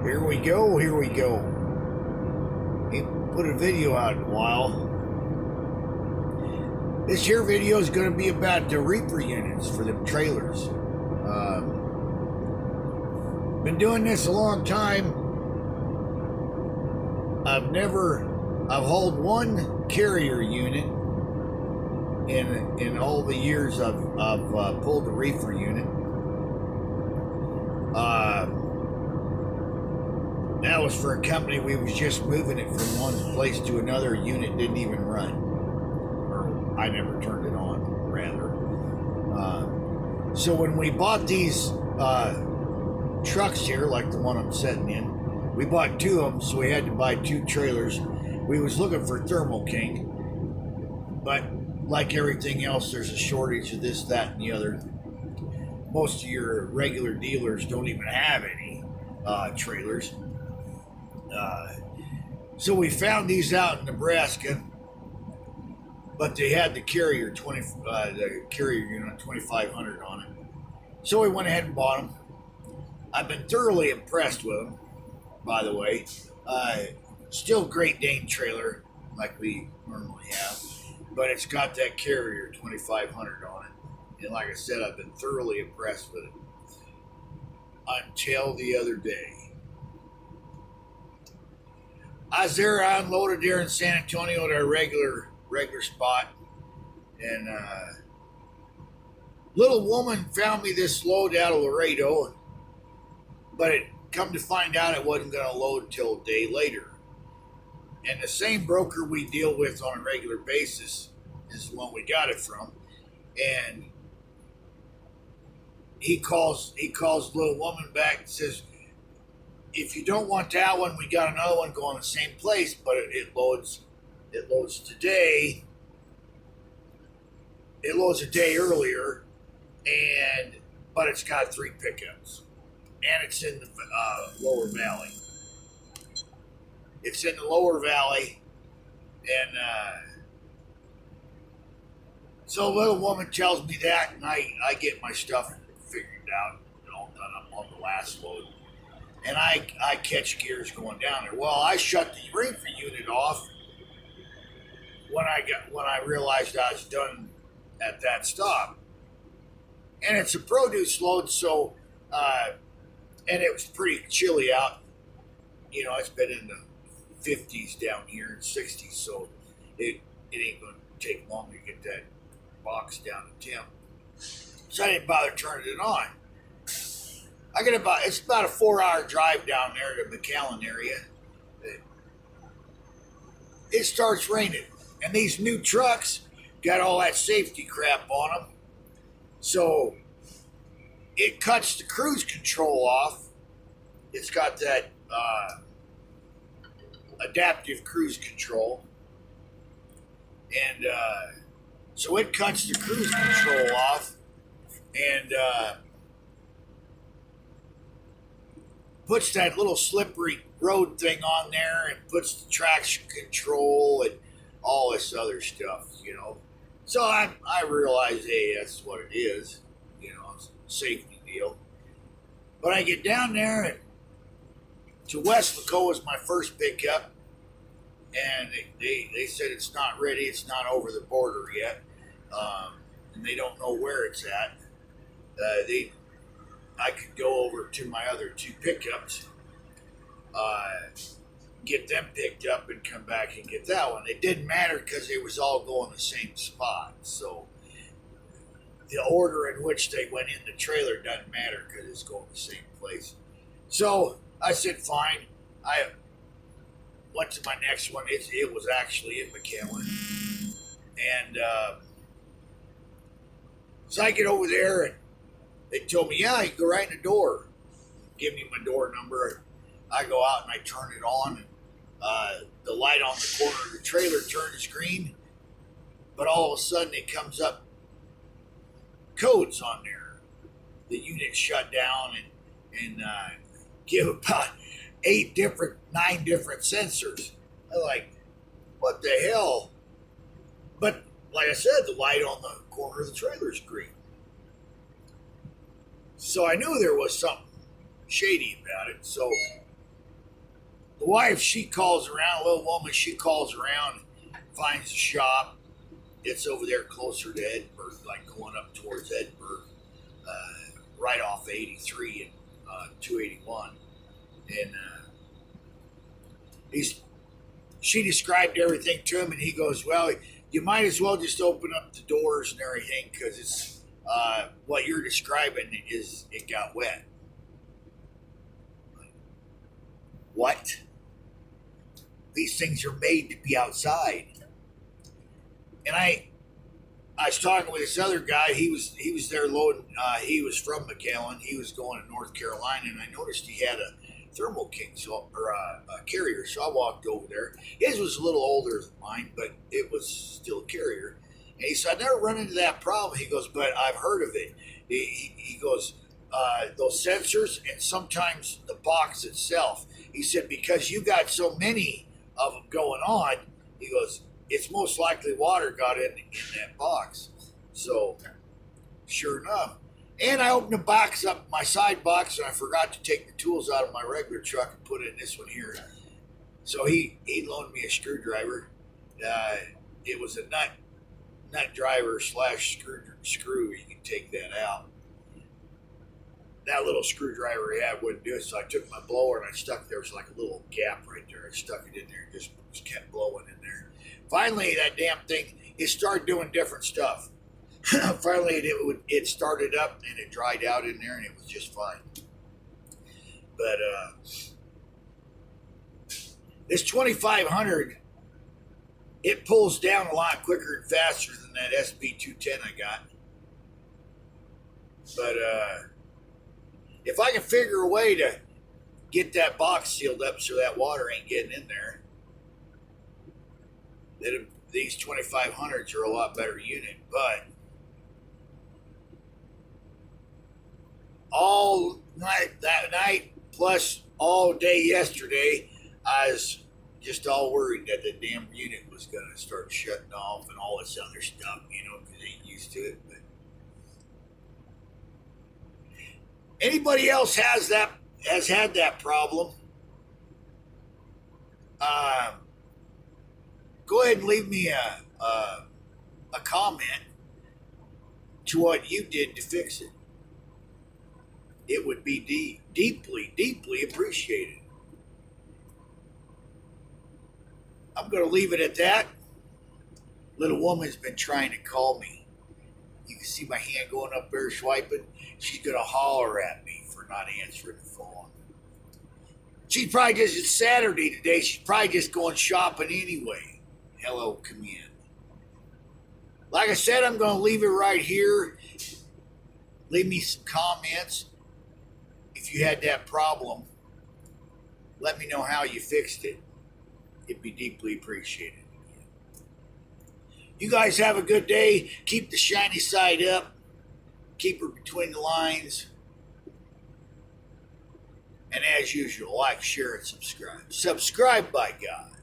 Here we go, here we go. Ain't put a video out in a while. This here video is going to be about the reefer units for them trailers. Been doing this a long time. I've hauled one carrier unit in all the years I've pulled a reefer unit. That was for a company. We was just moving it from one place to another. Unit didn't even run, or I never turned it on, rather. So when we bought these trucks here, like the one I'm sitting in, we bought two of them, so we had to buy two trailers. We was looking for Thermo King, but like everything else, there's a shortage of this, that, and the other. Most of your regular dealers don't even have any trailers. So we found these out in Nebraska, but they had the carrier the carrier unit 2500 on it. So we went ahead and bought them. I've been thoroughly impressed with them, by the way. Still Great Dane trailer like we normally have, but it's got that carrier 2500 on it. And like I said, I've been thoroughly impressed with it until the other day. I was there, I unloaded there in San Antonio at our regular spot, and little woman found me this load out of Laredo, but it come to find out it wasn't going to load until a day later. And the same broker we deal with on a regular basis is the one we got it from, and he calls the little woman back and says, if you don't want that one, we got another one going the same place, but it loads today. It loads a day earlier, but it's got 3 pickups, and it's in the lower valley. It's in the lower valley, and so the little woman tells me that, and I get my stuff figured out, all done up on the last load. And I catch gears going down there. Well, I shut the reefer unit off when I realized I was done at that stop. And it's a produce load, so and it was pretty chilly out. You know, it's been in the 50s down here and 60s, so it ain't gonna take long to get that box down to temp. So I didn't bother turning it on. It's about a 4-hour drive down there to McAllen area. It starts raining, and these new trucks got all that safety crap on them. So it cuts the cruise control off. It's got that adaptive cruise control. And so it cuts the cruise control off and puts that little slippery road thing on there and puts the traction control and all this other stuff, you know. So I realize, hey, that's what it is, you know, it's a safety deal. But I get down there and to Westlaco was my first pickup, and they said it's not ready, it's not over the border yet, and they don't know where it's at. I could go over to my other 2 pickups, get them picked up and come back and get that one. It didn't matter because they was all going the same spot. So the order in which they went in the trailer doesn't matter because it's going the same place. So I said, fine. I went to my next one. It was actually in McAllen. And so I get over there and they told me, yeah, you go right in the door. Give me my door number. I go out and I turn it on, and the light on the corner of the trailer turns green, but all of a sudden it comes up codes on there. The unit shut down and give about 9 different sensors. I'm like, what the hell? But like I said, the light on the corner of the trailer is green. So I knew there was something shady about it. So The wife, she calls around, a little woman, she calls around, finds a shop. It's over there closer to Edinburgh, like going up towards Edinburgh, right off 83 and 281. And he's she described everything to him, and he goes, "Well, you might as well just open up the doors and everything because it's what you're describing is it got wet." What? These things are made to be outside. And I was talking with this other guy. He was there loading. He was from McAllen. He was going to North Carolina, and I noticed he had a Thermo King, or a carrier. So I walked over there. His was a little older than mine, but it was still a carrier. And he said, "I never run into that problem." He goes, "But I've heard of it." He goes, "Those sensors and sometimes the box itself." He said, "Because you got so many of them going on," he goes, "it's most likely water got in that box." So, sure enough. And I opened the box up, my side box, and I forgot to take the tools out of my regular truck and put it in this one here. So he loaned me a screwdriver. It was a nut driver slash screw. You can take that out. That little screwdriver he had wouldn't do it, so I took my blower and I stuck there. Was like a little gap right there. I stuck it in there and just kept blowing in there. Finally, that damn thing, it started doing different stuff. Finally, it started up and it dried out in there and it was just fine. But this 2500, it pulls down a lot quicker and faster than that SB210 I got. But if I can figure a way to get that box sealed up so that water ain't getting in there, then these 2500s are a lot better unit. But all night that night, plus all day yesterday, I was just all worried that the damn unit was going to start shutting off and all this other stuff, because they ain't used to it. But anybody else has had that problem? Go ahead and leave me a comment to what you did to fix it. It would be deeply, deeply appreciated. I'm going to leave it at that. Little woman's been trying to call me. You can see my hand going up there swiping. She's going to holler at me for not answering the phone. She's probably just, it's Saturday today. She's probably just going shopping anyway. Hello, come in. Like I said, I'm going to leave it right here. Leave me some comments. If you had that problem, let me know how you fixed it. It'd be deeply appreciated. You guys have a good day. Keep the shiny side up. Keep her between the lines. And as usual, like, share, and subscribe. Subscribe, by God.